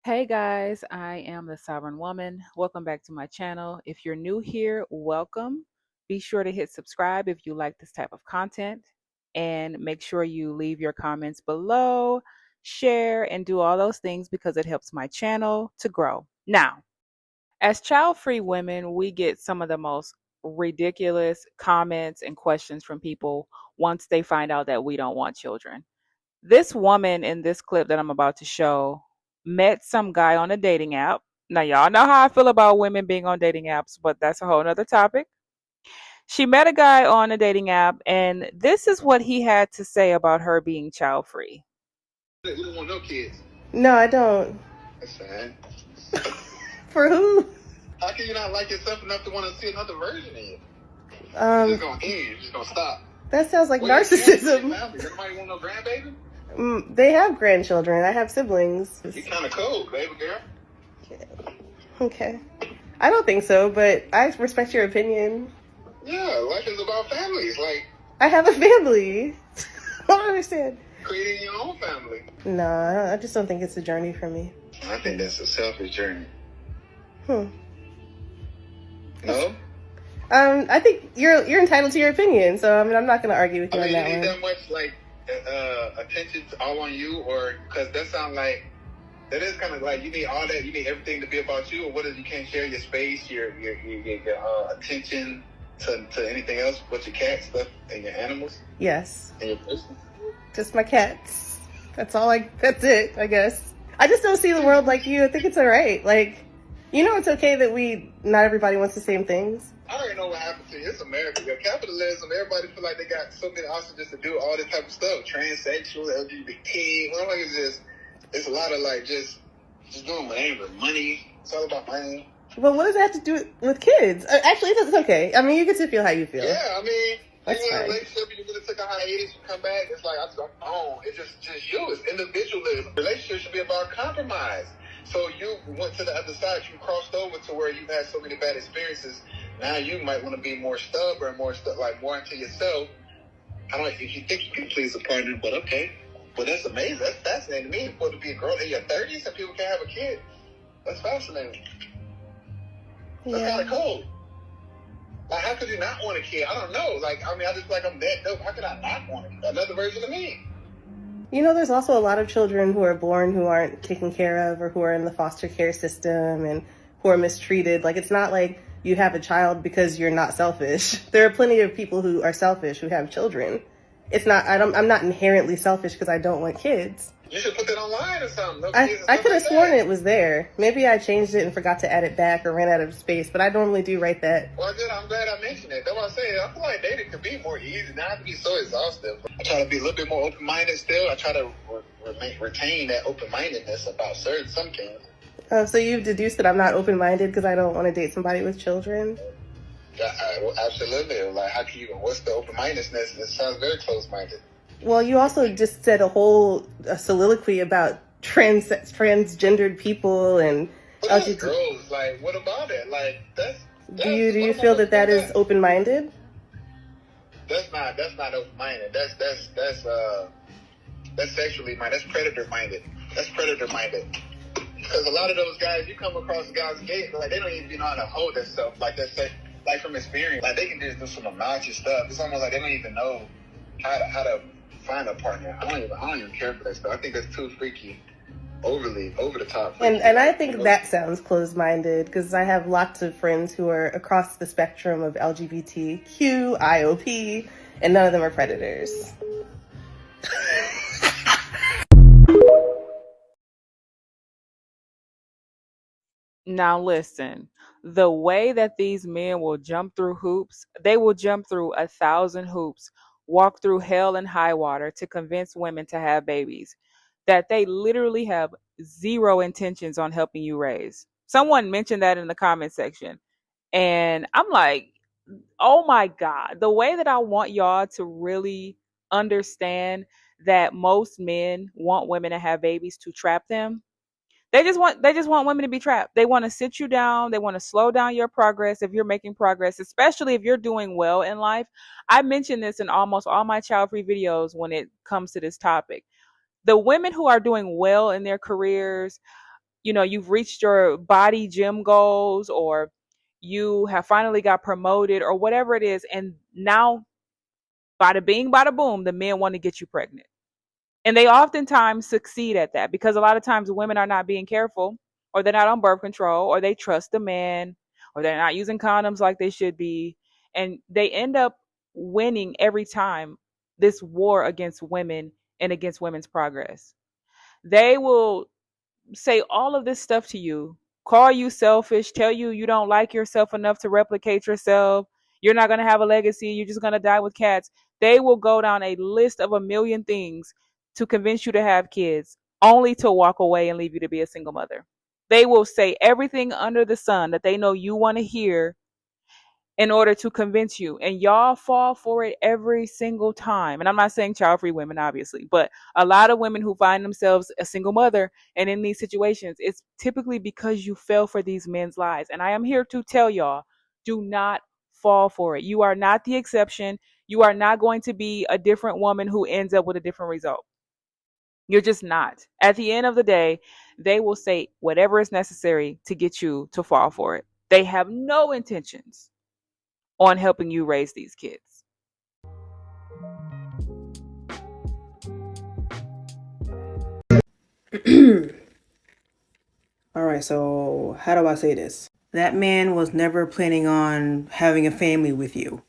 Hey guys, I am the Sovereign Woman. Welcome back to my channel. If you're new here, welcome. Be sure to hit subscribe if you like this type of content, and make sure you leave your comments below, share, and do all those things because it helps my channel to grow. Now, as child-free women, we get some of the most ridiculous comments and questions from people once they find out that we don't want children. This woman in this clip that I'm about to show met some guy on a dating app. Now, y'all know how I feel about women being on dating apps, but that's a whole nother topic. She met a guy on a dating app, and this is what he had to say about her being child free. You don't want no kids. No, I don't. That's sad. For who? How can you not like yourself enough to want to see another version of you? You're just gonna end. You're just gonna stop. That sounds like narcissism. Everybody want no grandbaby? They have grandchildren. I have siblings. You kind of cold, baby girl. Okay. I don't think so, but I respect your opinion. Yeah, life is about families. Like, I have a family. I don't understand. creating your own family. No, I just don't think it's a journey for me. I think that's a selfish journey. No? I think you're entitled to your opinion, so I'm not going to argue with you on that you one. need that much attention all on you, or because that sounds like that is kind of like you need all that. You need everything to be about you, or what if you can't share your space, your attention to anything else but your cat stuff and your animals? Yes. And your person? Just my cats. That's it, I guess. I just don't see the world like you. I think it's all right. Like, it's okay that not everybody wants the same things. I don't know what happened to you. It's America. Your capitalism, everybody feel like they got so many options to do all this type of stuff. Transsexual, LGBT. Well, like it's a lot of just doing whatever. Money. It's all about money. But what does that have to do with kids? Actually, it's okay. I mean, you get to feel how you feel. Yeah, I mean, that's you're in a fine. relationship, you really took a hiatus, you come back, it's like, I'm on. It's just you. It's individualism. Relationship should be about compromise. So you went to the other side, you crossed over to where you've had so many bad experiences. Now you might want to be more stubborn, more into yourself. I don't know if you think you can please a partner, but okay. But that's amazing. That's fascinating to me. For to be a girl in your 30s and people can't have a kid. That's fascinating. That's kind of cool. Like, how could you not want a kid? I don't know. Like, I mean, I just feel like I'm that dope. How could I not want another version of me? There's also a lot of children who are born who aren't taken care of, or who are in the foster care system and who are mistreated. Like, it's not like you have a child because you're not selfish. There are plenty of people who are selfish who have children. I'm not inherently selfish because I don't want kids. You should put that online or something. No I could have sworn it was there. Maybe I changed it and forgot to add it back or ran out of space, but I normally do write that. Well, good. I'm glad I mentioned it. That's what I'm saying. I feel like dating could be more easy. Not have to be so exhaustive. I try to be a little bit more open-minded still. I try to retain that open-mindedness about some things. So you've deduced that I'm not open-minded because I don't want to date somebody with children? Yeah, absolutely. Like, how can you? What's the open-mindedness? It sounds very close-minded. Well, you also just said a whole soliloquy about transgendered people and LGBT. Girls, like, what about it? Like, do you feel that is open-minded? That's not open-minded. That's sexually minded. That's predator-minded. Because a lot of those guys, you come across guys gay, like, they don't even know how to hold themselves. Like, like from experience, like, they can just do some obnoxious stuff. It's almost like they don't even know how to find a partner. I don't even care for that stuff. I think that's too freaky, over the top. Freaky. And I think that sounds closed-minded, because I have lots of friends who are across the spectrum of LGBTQ, IOP, and none of them are predators. Now listen, the way that these men will jump through hoops, they will jump through 1,000 hoops, walk through hell and high water to convince women to have babies that they literally have zero intentions on helping you raise. Someone mentioned that in the comment section, and I'm like, oh my God, the way that I want y'all to really understand that most men want women to have babies to trap them. They just want women to be trapped. They want to sit you down. They want to slow down your progress if you're making progress, especially if you're doing well in life. I mention this in almost all my child-free videos when it comes to this topic. The women who are doing well in their careers, you've reached your body gym goals, or you have finally got promoted, or whatever it is, and now bada bing, bada boom, the men want to get you pregnant. And they oftentimes succeed at that because a lot of times women are not being careful, or they're not on birth control, or they trust the man, or they're not using condoms like they should be. And they end up winning every time, this war against women and against women's progress. They will say all of this stuff to you, call you selfish, tell you you don't like yourself enough to replicate yourself, you're not going to have a legacy, you're just going to die with cats. They will go down a list of a million things to convince you to have kids, only to walk away and leave you to be a single mother. They will say everything under the sun that they know you want to hear in order to convince you. And y'all fall for it every single time. And I'm not saying child free women, obviously, but a lot of women who find themselves a single mother and in these situations, it's typically because you fell for these men's lies. And I am here to tell y'all, do not fall for it. You are not the exception. You are not going to be a different woman who ends up with a different result. You're just not. At the end of the day, they will say whatever is necessary to get you to fall for it. They have no intentions on helping you raise these kids. All right, so how do I say this? That man was never planning on having a family with you.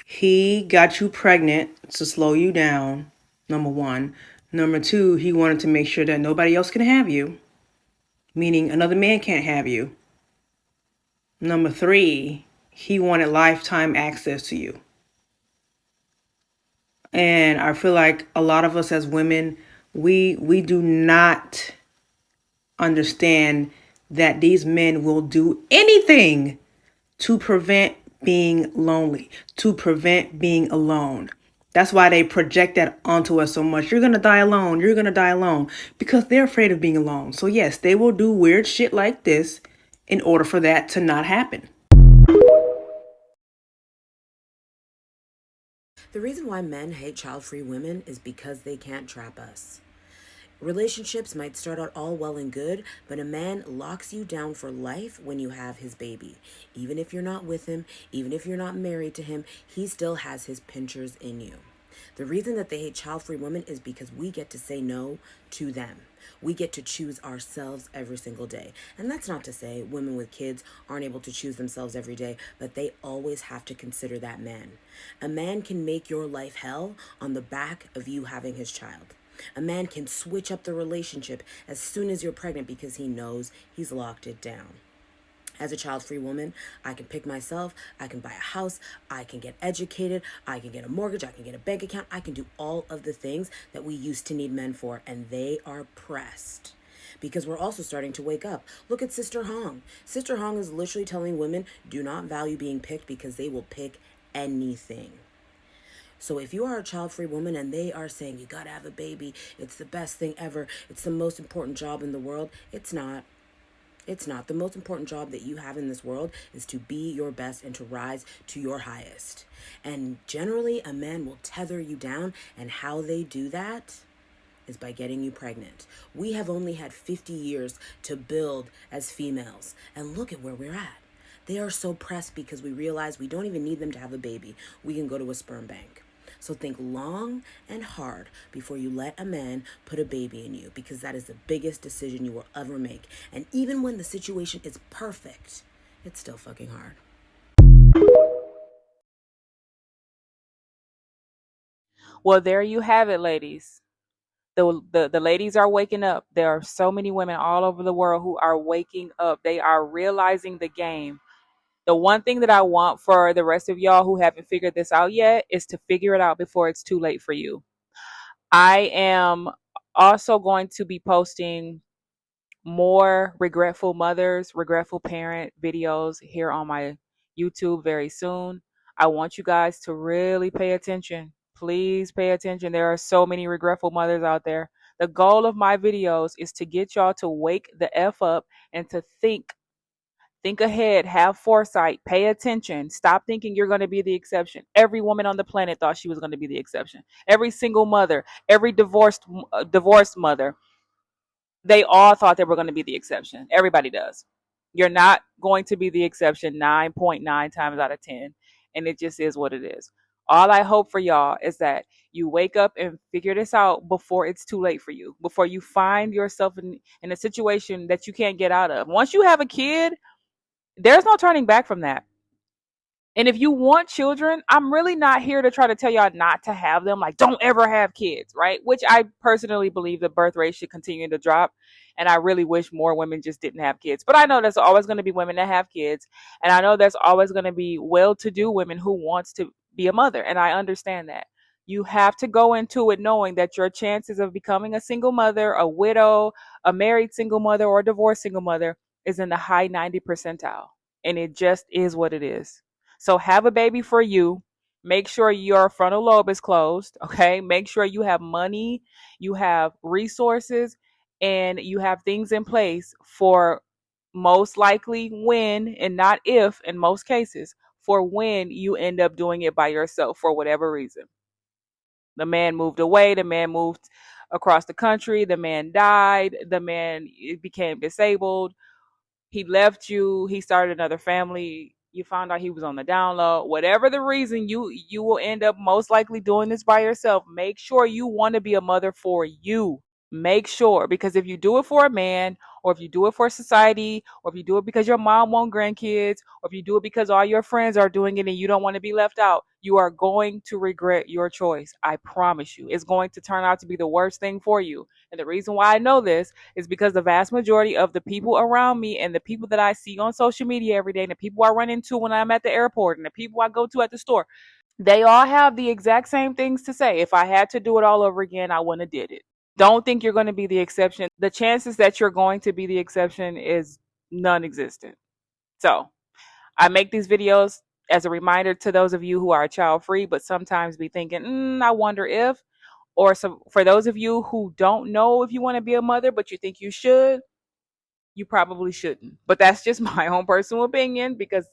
He got you pregnant to slow you down, number one. Number two, he wanted to make sure that nobody else can have you, meaning another man can't have you. Number three, he wanted lifetime access to you. And I feel like a lot of us as women, we do not understand that these men will do anything to prevent being lonely, to prevent being alone. That's why they project that onto us so much. You're going to die alone. You're going to die alone because they're afraid of being alone. So yes, they will do weird shit like this in order for that to not happen. The reason why men hate child-free women is because they can't trap us. Relationships might start out all well and good, but a man locks you down for life when you have his baby. Even if you're not with him, even if you're not married to him, he still has his pinchers in you. The reason that they hate child-free women is because we get to say no to them. We get to choose ourselves every single day. And that's not to say women with kids aren't able to choose themselves every day, but they always have to consider that man. A man can make your life hell on the back of you having his child. A man can switch up the relationship as soon as you're pregnant because he knows he's locked it down. As a child-free woman, I can pick myself, I can buy a house, I can get educated, I can get a mortgage, I can get a bank account, I can do all of the things that we used to need men for, and they are pressed. Because we're also starting to wake up. Look at Sister Hong. Sister Hong is literally telling women, do not value being picked because they will pick anything. So if you are a child-free woman and they are saying you gotta have a baby, it's the best thing ever, it's the most important job in the world, it's not. It's not. The most important job that you have in this world is to be your best and to rise to your highest. And generally, a man will tether you down, and how they do that is by getting you pregnant. We have only had 50 years to build as females, and look at where we're at. They are so pressed because we realize we don't even need them to have a baby. We can go to a sperm bank. So think long and hard before you let a man put a baby in you, because that is the biggest decision you will ever make. And even when the situation is perfect, it's still fucking hard. Well, there you have it, ladies. The ladies are waking up. There are so many women all over the world who are waking up. They are realizing the game. The one thing that I want for the rest of y'all who haven't figured this out yet is to figure it out before it's too late for you. I am also going to be posting more regretful mothers, regretful parent videos here on my YouTube very soon. I want you guys to really pay attention. Please pay attention. There are so many regretful mothers out there. The goal of my videos is to get y'all to wake the F up and to think ahead, have foresight, pay attention. Stop thinking you're going to be the exception. Every woman on the planet thought she was going to be the exception. Every single mother, every divorced mother, They all thought they were going to be the exception. Everybody does. You're not going to be the exception 9.9 times out of 10. And it just is what it is. All I hope for y'all is that you wake up and figure this out before it's too late for you, before you find yourself in a situation that you can't get out of. Once you have a kid, there's no turning back from that. And if you want children, I'm really not here to try to tell y'all not to have them. Like, don't ever have kids, right? Which I personally believe the birth rate should continue to drop. And I really wish more women just didn't have kids. But I know there's always going to be women that have kids. And I know there's always going to be well-to-do women who wants to be a mother. And I understand that. You have to go into it knowing that your chances of becoming a single mother, a widow, a married single mother, or a divorced single mother is in the high 90 percentile. And it just is what it is. So have a baby for you. Make sure your frontal lobe is closed. Okay. Make sure you have money, you have resources, and you have things in place for most likely when, and not if, in most cases, for when you end up doing it by yourself for whatever reason. The man moved away, the man moved across the country, the man died, the man became disabled, he left you, he started another family, you found out he was on the down low. Whatever the reason, you will end up most likely doing this by yourself. Make sure you want to be a mother for you. Make sure, because if you do it for a man, or if you do it for society, or if you do it because your mom wants grandkids, or if you do it because all your friends are doing it and you don't want to be left out, you are going to regret your choice. I promise you. It's going to turn out to be the worst thing for you. And the reason why I know this is because the vast majority of the people around me and the people that I see on social media every day and the people I run into when I'm at the airport and the people I go to at the store, they all have the exact same things to say. If I had to do it all over again, I wouldn't have did it. Don't think you're going to be the exception. The chances that you're going to be the exception is non-existent. So I make these videos as a reminder to those of you who are child free, but sometimes be thinking, I wonder if, or so for those of you who don't know if you want to be a mother, but you think you should, you probably shouldn't. But that's just my own personal opinion, because,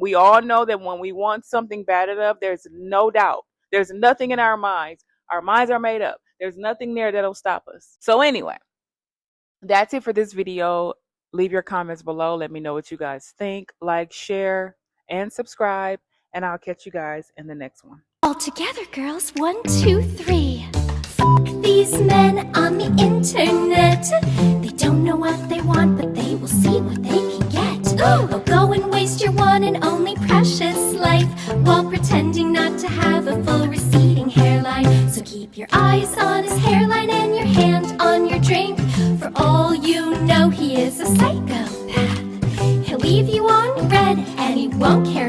we all know that when we want something bad enough, there's no doubt. There's nothing in our minds. Our minds are made up. There's nothing there that'll stop us. So anyway, that's it for this video. Leave your comments below. Let me know what you guys think. Like, share, and subscribe. And I'll catch you guys in the next one. All together, girls. 1, 2, 3. Fuck these men on the internet. They don't know what they want, but they will see what they can get. They'll go and waste your one and only precious life while pretending not to have a full receding hairline. So keep your eyes on his hairline and your hand on your drink. For all you know, he is a psychopath. He'll leave you on red and he won't care